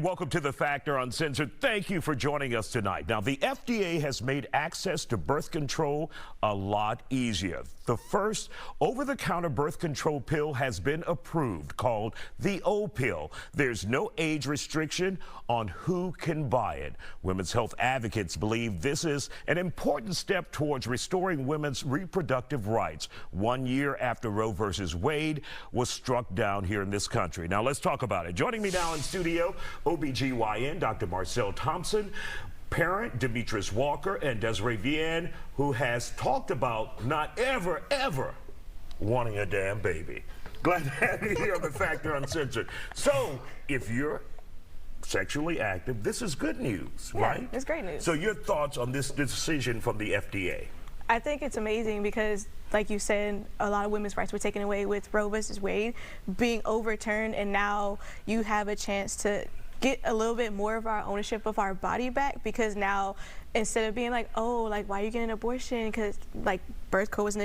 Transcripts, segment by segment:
Welcome to The Factor Uncensored. Thank you for joining us tonight. Now, the FDA has made access to birth control a lot easier. The first over-the-counter birth control pill has been approved, called the O pill. There's no age restriction on who can buy it. Women's health advocates believe this is an important step towards restoring women's reproductive rights 1 year after Roe versus Wade was struck down here in this country. Now, let's talk about it. Joining me now in studio, OBGYN, Dr. Marcel Thompson, parent Demetrius Walker, and Desiree Vienne, who has talked about not ever wanting a damn baby. Glad to have you here on The Factor Uncensored. So, if you're sexually active, this is good news, right? It's great news. So your thoughts on this decision from the FDA? I think it's amazing because, like you said, a lot of women's rights were taken away with Roe versus Wade being overturned, and now you have a chance to get a little bit more of our ownership of our body back, because now instead of being like, oh, like, why are you getting an abortion because like birth control wasn't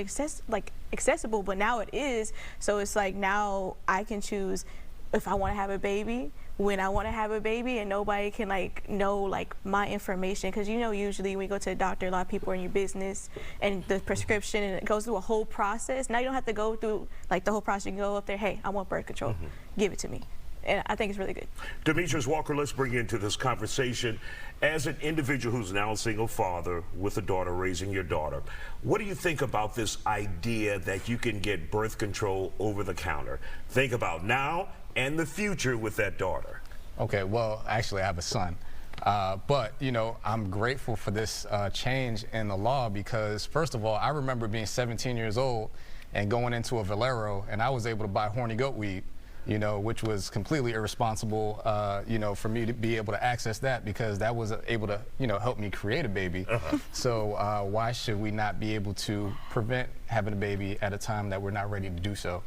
accessible, but now it is. So it's like now I can choose if I want to have a baby, when I want to have a baby, and nobody can like know like my information, because you know usually when you go to a doctor, a lot of people are in your business and the prescription, and it goes through a whole process. Now you don't have to go through like the whole process. You can go up there, hey, I want birth control, give it to me. And I think it's really good. Demetrius Walker, let's bring you into this conversation. As an individual who's now a single father with a daughter, raising your daughter, what do you think about this idea that you can get birth control over the counter? Think about now and the future with that daughter. Okay, well, actually I have a son. But, you know, I'm grateful for this change in the law because, first of all, I remember being 17 years old and going into a Valero, and I was able to buy horny goat weed, you know, which was completely irresponsible, you know, for me to be able to access that, because that was able to, you know, help me create a baby. So why should we not be able to prevent having a baby at a time that we're not ready to do so?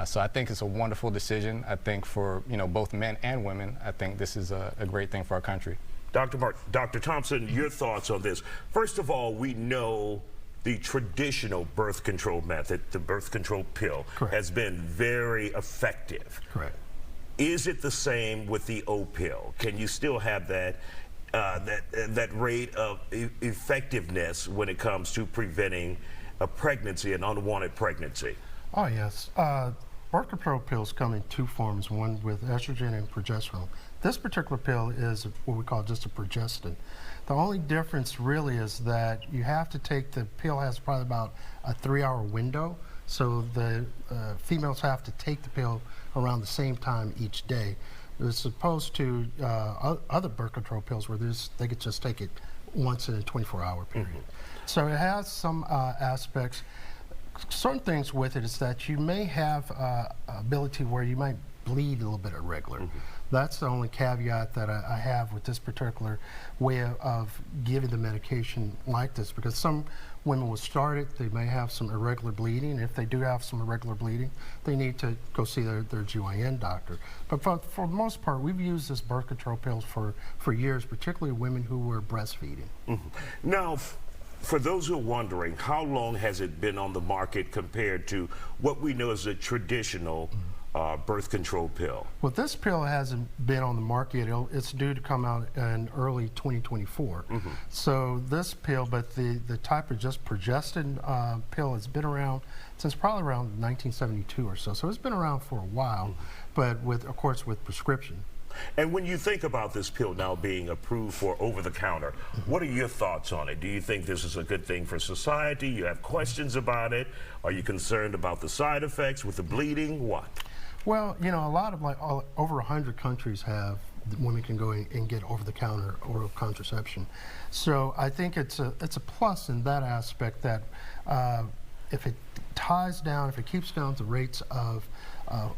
So I think it's a wonderful decision. I think for, you know, both men and women, I think this is a great thing for our country. Dr. Thompson, your thoughts on this? First of all, we know the traditional birth control method, the birth control pill, has been very effective. Correct. Is it the same with the O pill? Can you still have that that rate of effectiveness when it comes to preventing a pregnancy, an unwanted pregnancy? Oh, yes. Birth control pills come in two forms, one with estrogen and progesterone. This particular pill is what we call just a progestin. The only difference really is that you have to take, the pill has probably about a 3-hour window, so the females have to take the pill around the same time each day, as opposed to other birth control pills where they could just take it once in a 24-hour period. So it has some aspects. Certain things with it is that you may have ability where you might bleed a little bit irregular. That's the only caveat that I have with this particular way of giving the medication like this, because some women will start it, they may have some irregular bleeding. If they do have some irregular bleeding, they need to go see their GYN doctor. But for the most part, we've used this birth control pills for years, particularly women who were breastfeeding. Now, for those who are wondering, how long has it been on the market compared to what we know as a traditional birth control pill? Well, this pill hasn't been on the market. It's due to come out in early 2024. So this pill, but the type of just progestin pill has been around since probably around 1972 or so. So it's been around for a while, but of course with prescription. And when you think about this pill now being approved for over-the-counter, what are your thoughts on it? Do you think this is a good thing for society? You have questions about it? Are you concerned about the side effects with the bleeding? What? Well, you know, a lot of over 100 countries have women can go and get over-the-counter oral contraception. So I think it's a plus in that aspect that if it ties down, if it keeps down the rates of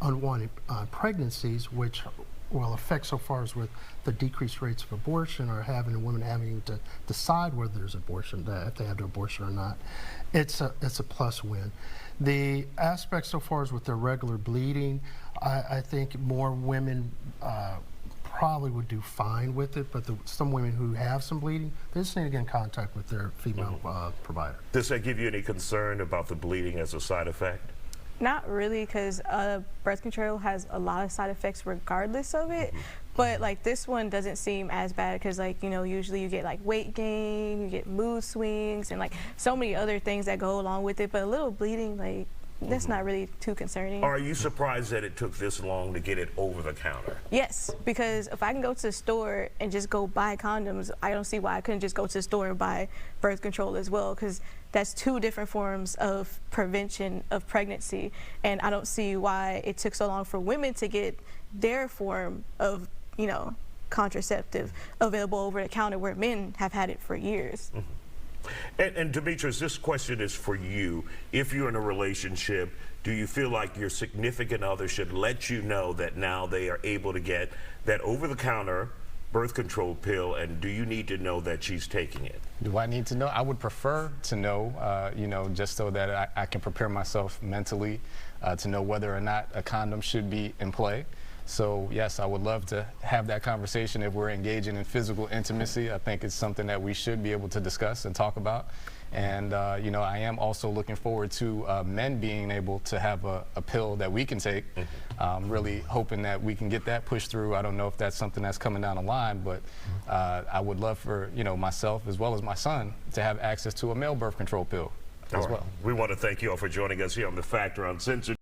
unwanted pregnancies, which will affect so far as with the decreased rates of abortion, or having a woman having to decide whether there's abortion, if they have the abortion or not, it's a plus win. The aspect so far as with the regular bleeding, I think more women probably would do fine with it, but some women who have some bleeding, they just need to get in contact with their female provider. Does that give you any concern about the bleeding as a side effect? Not really, because birth control has a lot of side effects regardless of it. But like this one doesn't seem as bad because like, you know, usually you get like weight gain, you get mood swings, and like so many other things that go along with it. But a little bleeding, like, that's not really too concerning. Are you surprised that it took this long to get it over the counter? Yes, because if I can go to the store and just go buy condoms, I don't see why I couldn't just go to the store and buy birth control as well, because that's two different forms of prevention of pregnancy. And I don't see why it took so long for women to get their form of, you know, contraceptive available over the counter where men have had it for years. And Demetrius, this question is for you. If you're in a relationship, do you feel like your significant other should let you know that now they are able to get that over-the-counter birth control pill, and do you need to know that she's taking it? Do I need to know? I would prefer to know, you know, just so that I can prepare myself mentally to know whether or not a condom should be in play. So yes, I would love to have that conversation if we're engaging in physical intimacy. I think it's something that we should be able to discuss and talk about. And you know, I am also looking forward to men being able to have a pill that we can take. Really hoping that we can get that pushed through. I don't know if that's something that's coming down the line, but I would love for, you know, myself as well as my son to have access to a male birth control pill as well. We want to thank you all for joining us here on The Factor Uncensored.